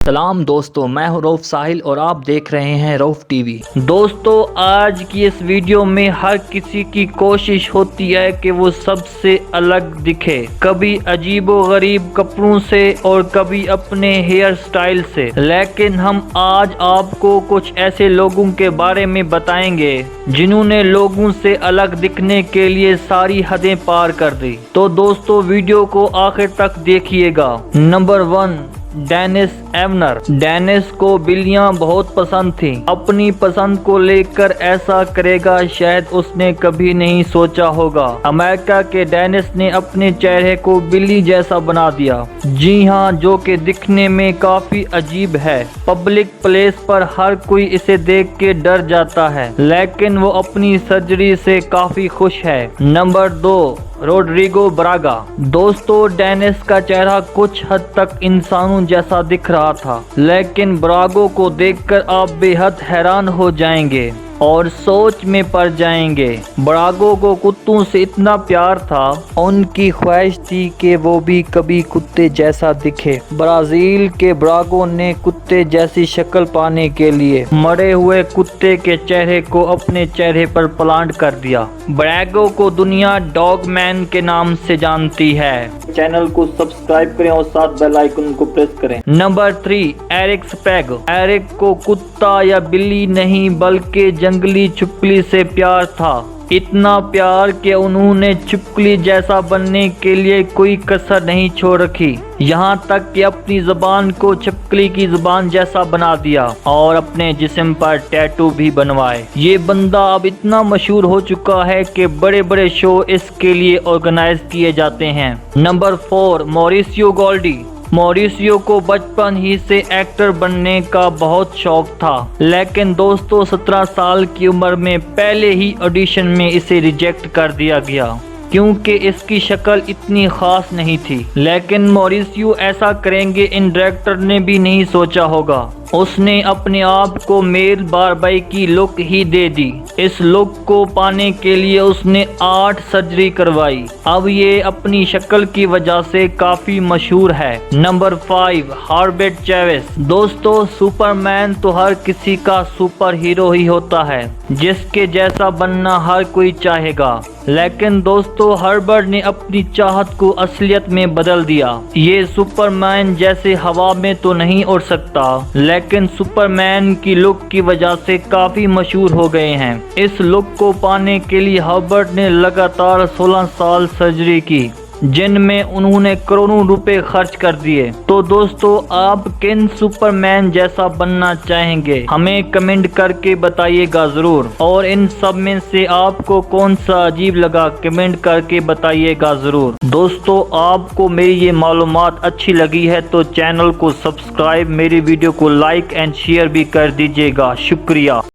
سلام دوستو، میں ہوں رؤف ساحل اور آپ دیکھ رہے ہیں رؤف ٹی وی۔ دوستو، آج کی اس ویڈیو میں ہر کسی کی کوشش ہوتی ہے کہ وہ سب سے الگ دکھے، کبھی عجیب و غریب کپڑوں سے اور کبھی اپنے ہیئر سٹائل سے، لیکن ہم آج آپ کو کچھ ایسے لوگوں کے بارے میں بتائیں گے جنہوں نے لوگوں سے الگ دکھنے کے لیے ساری حدیں پار کر دی۔ تو دوستو، ویڈیو کو آخر تک دیکھیے گا۔ Number 1، Dennis Evner. ڈینس کو بلیاں بہت پسند تھیں۔ اپنی پسند کو لے کر ایسا کرے گا شاید اس نے کبھی نہیں سوچا ہوگا۔ امریکہ کے ڈینس نے اپنے چہرے کو بلی جیسا بنا دیا، جی ہاں، جو کہ دکھنے میں کافی عجیب ہے۔ پبلک پلیس پر ہر کوئی اسے دیکھ کے ڈر جاتا ہے، لیکن وہ اپنی سرجری سے کافی خوش ہے۔ Number 2، Rodrigo Braga. دوستو، ڈینس کا چہرہ کچھ حد تک انسانوں جیسا دکھ رہا تھا، لیکن براگو کو دیکھ کر آپ بے حد حیران ہو جائیں گے اور سوچ میں پڑ جائیں گے۔ براگو کو کتوں سے اتنا پیار تھا، ان کی خواہش تھی کہ وہ بھی کبھی کتے جیسا دکھے۔ برازیل کے براگو نے کتے جیسی شکل پانے کے لیے مرے ہوئے کتے کے چہرے کو اپنے چہرے پر پلانٹ کر دیا۔ براگو کو دنیا ڈاگ مین کے نام سے جانتی ہے۔ چینل کو سبسکرائب کریں اور ساتھ بیل آئیکن کو پریس کریں۔ Number 3، Eric Spieg. ایرک کو کتا یا بلی نہیں بلکہ جنگلی چھپکلی سے پیار تھا، اتنا پیار کہ انہوں نے چھپکلی جیسا بننے کے لیے کوئی کسر نہیں چھوڑ رکھی، یہاں تک کہ اپنی زبان کو چھپکلی کی زبان جیسا بنا دیا اور اپنے جسم پر ٹیٹو بھی بنوائے۔ یہ بندہ اب اتنا مشہور ہو چکا ہے کہ بڑے بڑے شو اس کے لیے آرگنائز کیے جاتے ہیں۔ نمبر 4، موریسیو گولڈی۔ موریسیو کو بچپن ہی سے ایکٹر بننے کا بہت شوق تھا، لیکن دوستو 17 سال کی عمر میں پہلے ہی آڈیشن میں اسے ریجیکٹ کر دیا گیا کیونکہ اس کی شکل اتنی خاص نہیں تھی۔ لیکن موریسیو ایسا کریں گے ان ڈائریکٹر نے بھی نہیں سوچا ہوگا۔ اس نے اپنے آپ کو میل باربائی کی لک ہی دے دی۔ اس لک کو پانے کے لیے اس نے 8 سرجری کروائی۔ اب یہ اپنی شکل کی وجہ سے کافی مشہور ہے۔ نمبر 5، ہاربرٹ چیوس۔ دوستو، سپر مین تو ہر کسی کا سپر ہیرو ہی ہوتا ہے، جس کے جیسا بننا ہر کوئی چاہے گا، لیکن دوستو ہاربرٹ نے اپنی چاہت کو اصلیت میں بدل دیا۔ یہ سپر مین جیسے ہوا میں تو نہیں اڑ سکتا، لیکن سپر مین کی لک کی وجہ سے کافی مشہور ہو گئے ہیں۔ اس لک کو پانے کے لیے ہاربرٹ نے لگاتار 16 سال سرجری کی، جن میں انہوں نے کروڑوں روپے خرچ کر دیے۔ تو دوستو، آپ کن سپر مین جیسا بننا چاہیں گے؟ ہمیں کمنٹ کر کے بتائیے گا ضرور، اور ان سب میں سے آپ کو کون سا عجیب لگا کمنٹ کر کے بتائیے گا ضرور۔ دوستو، آپ کو میری یہ معلومات اچھی لگی ہے تو چینل کو سبسکرائب، میری ویڈیو کو لائک اینڈ شیئر بھی کر دیجیے گا۔ شکریہ۔